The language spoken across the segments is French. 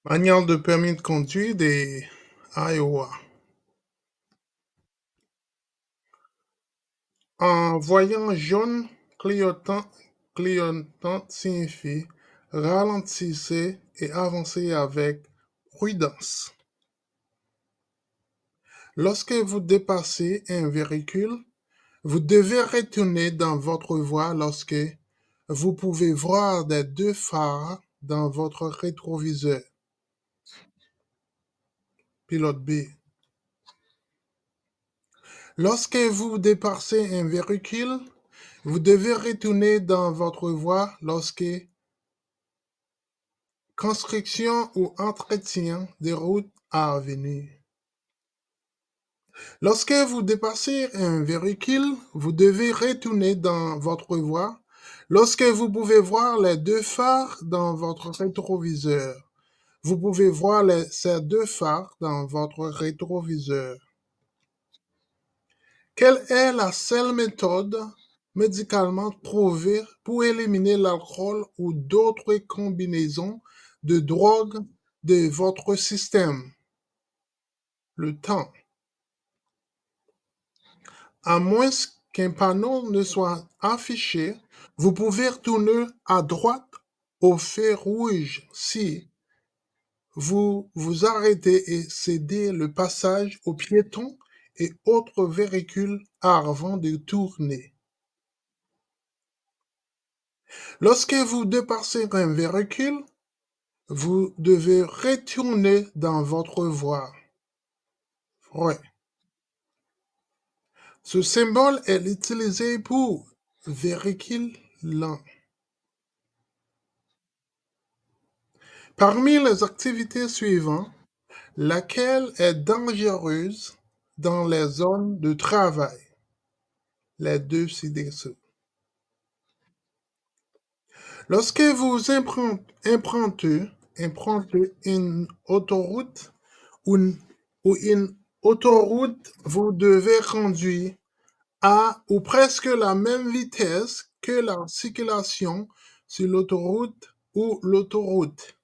Manuel de permis de conduire des Iowa. En voyant jaune clignotant signifie ralentissez et avancez avec prudence. Lorsque vous dépassez un véhicule, vous devez retourner dans votre voie lorsque vous pouvez voir des deux phares dans votre rétroviseur. Pilote B. Lorsque vous dépassez un véhicule, vous devez retourner dans votre voie lorsque construction ou entretien des routes à venir. Lorsque vous dépassez un véhicule, vous devez retourner dans votre voie lorsque vous pouvez voir les deux phares dans votre rétroviseur. Vous pouvez voir ces deux phares dans votre rétroviseur. Quelle est la seule méthode médicalement prouvée pour éliminer l'alcool ou d'autres combinaisons de drogues de votre système? Le temps. À moins qu'un panneau ne soit affiché, vous pouvez tourner à droite au feu rouge si vous vous arrêtez et cédez le passage aux piétons et autres véhicules avant de tourner. Lorsque vous dépassez un véhicule, vous devez retourner dans votre voie. Ouais. Ce symbole est utilisé pour véhicule lent. Parmi les activités suivantes, laquelle est dangereuse dans les zones de travail? Les deux ci-dessous. Lorsque vous empruntez une autoroute ou une autoroute, vous devez conduire à ou presque la même vitesse que la circulation sur l'autoroute ou l'autoroute.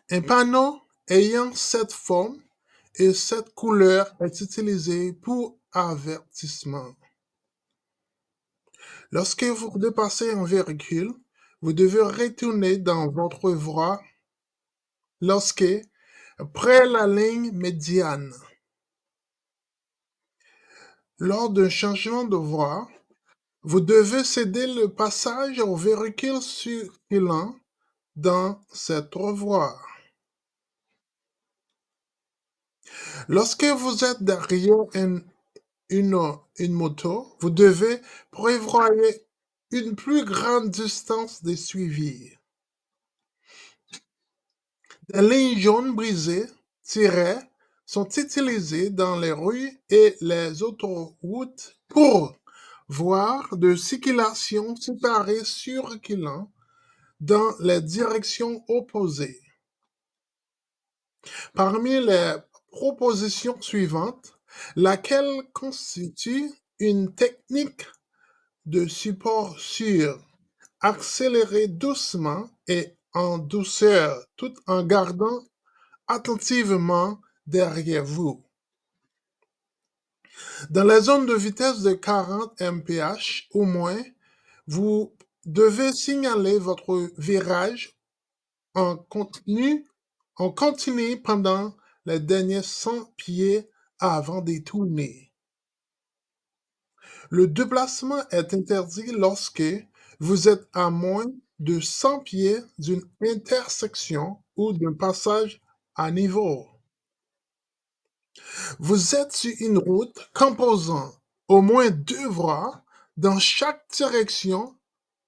Un panneau ayant cette forme et cette couleur est utilisé pour avertissement. Lorsque vous dépassez un véhicule, vous devez retourner dans votre voie lorsque, près la ligne médiane. Lors d'un changement de voie, vous devez céder le passage aux véhicules circulant dans cette voie. Lorsque vous êtes derrière une moto, vous devez prévoir une plus grande distance de suivi. Des lignes jaunes brisées, tirées, sont utilisées dans les rues et les autoroutes pour voies de circulation séparées circulant dans les directions opposées. Parmi les propositions suivantes, laquelle constitue une technique de support sûr, accélérer doucement et en douceur tout en gardant attentivement derrière vous. Dans les zones de vitesse de 40 mph ou moins, vous devez signaler votre virage en continu pendant les derniers 100 pieds avant de tourner. Le déplacement est interdit lorsque vous êtes à moins de 100 pieds d'une intersection ou d'un passage à niveau. Vous êtes sur une route composant au moins deux voies dans chaque direction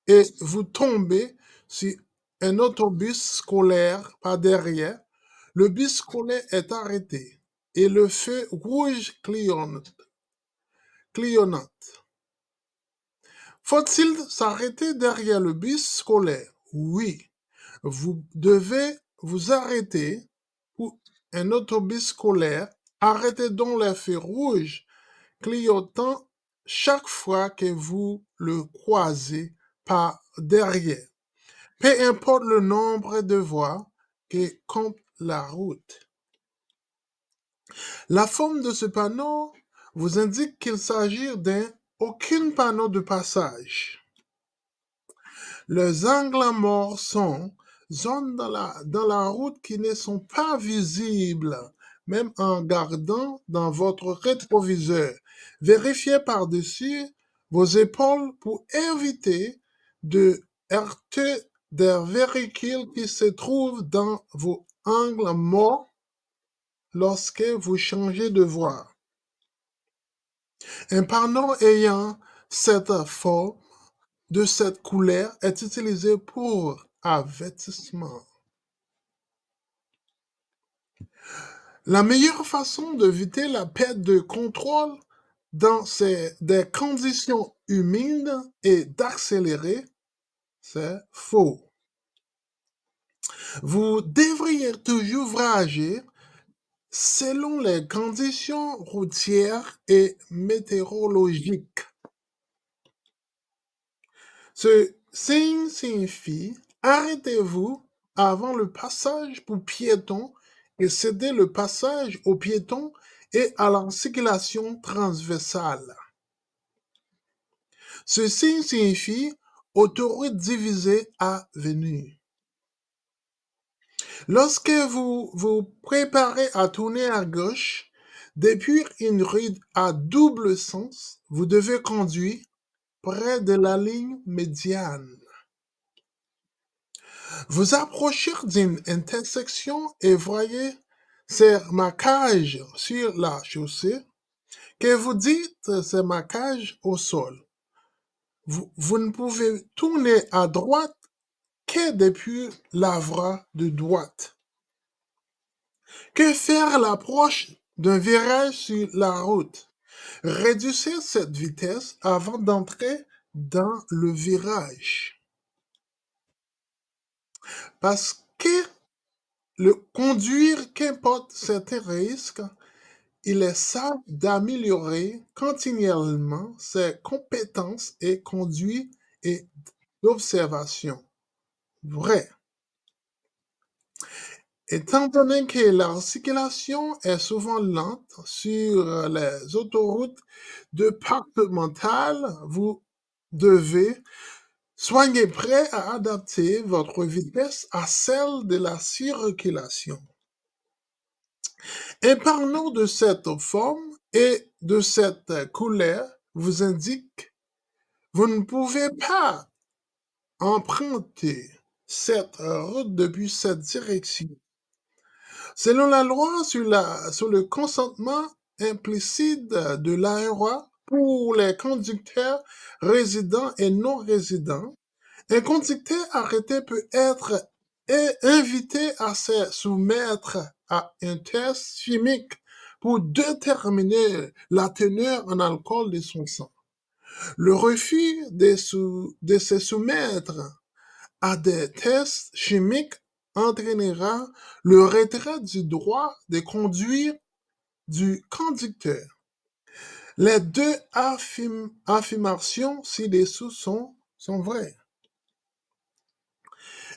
et vous tombez sur un autobus scolaire par derrière. Le bus scolaire est arrêté et le feu rouge clignote. Faut-il s'arrêter derrière le bus scolaire? Oui. Vous devez vous arrêter pour un autobus scolaire. Arrêtez donc les feux rouges clignotant chaque fois que vous le croisez par derrière. Peu importe le nombre de voies que compte la route. La forme de ce panneau vous indique qu'il s'agit d'un aucun panneau de passage. Les angles morts sont zones dans la route qui ne sont pas visibles, même en gardant dans votre rétroviseur. Vérifiez par-dessus vos épaules pour éviter de heurter des véhicules qui se trouvent dans vos angles morts lorsque vous changez de voie. Un panneau ayant cette forme de cette couleur est utilisé pour avertissement. La meilleure façon d'éviter la perte de contrôle dans des conditions humides et d'accélérer, c'est faux. Vous devriez toujours voyager selon les conditions routières et météorologiques. Ce signe signifie arrêtez-vous avant le passage pour piétons et cédez le passage aux piétons et à la circulation transversale. Ce signe signifie autoroute divisée à venir. Lorsque vous vous préparez à tourner à gauche depuis une rue à double sens, vous devez conduire près de la ligne médiane. Vous approchez d'une intersection et voyez ces marquages sur la chaussée que vous dites ces marquages au sol. Vous ne pouvez tourner à droite que depuis la voie de droite. Que faire à l'approche d'un virage sur la route? Réduisez cette vitesse avant d'entrer dans le virage. Parce que le conduire qu'importe certains risques, il est sage d'améliorer continuellement ses compétences et conduite et d'observation. Vrai. Étant donné que la circulation est souvent lente sur les autoroutes départementales, vous devez soyez prêt à adapter votre vitesse à celle de la circulation. Un panneau de cette forme et de cette couleur vous indique vous ne pouvez pas emprunter cette route depuis cette direction. Selon la loi sur le consentement implicite de l'AROA pour les conducteurs résidents et non résidents, un conducteur arrêté peut être invité à se soumettre à un test chimique pour déterminer la teneur en alcool de son sang. Le refus de se soumettre à des tests chimiques entraînera le retrait du droit de conduire du conducteur. Les deux affirmations ci-dessous sont vraies.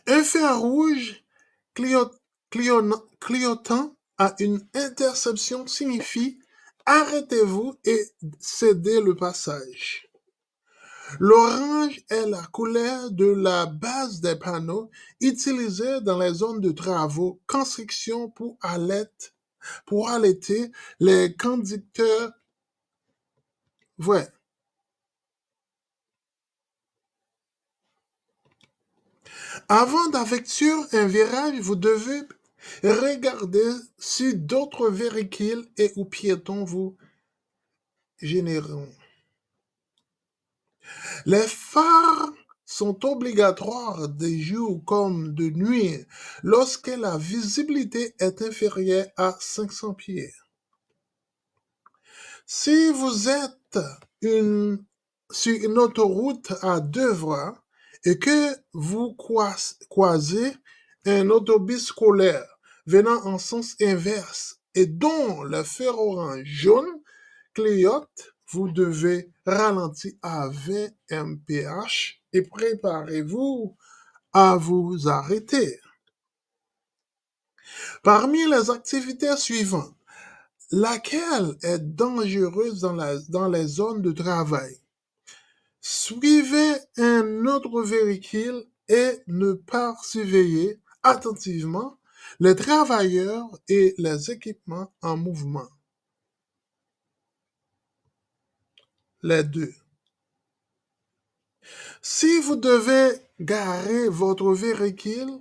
Un fer rouge clignotant à une interception signifie arrêtez-vous et cédez le passage. L'orange est la couleur de la base des panneaux utilisés dans les zones de travaux, construction pour alerter les conducteurs. Ouais. Avant d'effectuer un virage, vous devez regarder si d'autres véhicules et ou piétons vous généreront. Les phares sont obligatoires de jour comme de nuit lorsque la visibilité est inférieure à 500 pieds. Si vous êtes sur une autoroute à deux voies et que vous croisez un autobus scolaire venant en sens inverse et dont le fer orange jaune clignote, vous devez ralentir à 20 mph et préparez-vous à vous arrêter. Parmi les activités suivantes, laquelle est dangereuse dans les zones de travail? Suivez un autre véhicule et ne pas surveiller attentivement les travailleurs et les équipements en mouvement. Les deux. Si vous devez garer votre véhicule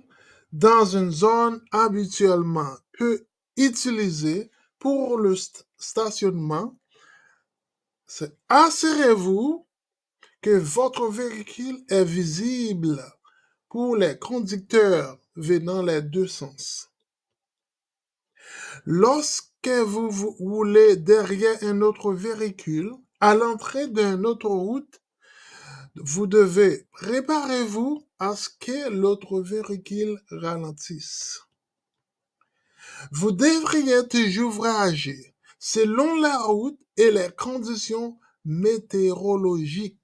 dans une zone habituellement peu utilisée pour le stationnement, assurez-vous que votre véhicule est visible pour les conducteurs venant les deux sens. Lorsque vous roulez derrière un autre véhicule à l'entrée d'une autoroute, vous devez préparez-vous à ce que l'autre véhicule ralentisse. Vous devriez toujours voyager selon la route et les conditions météorologiques.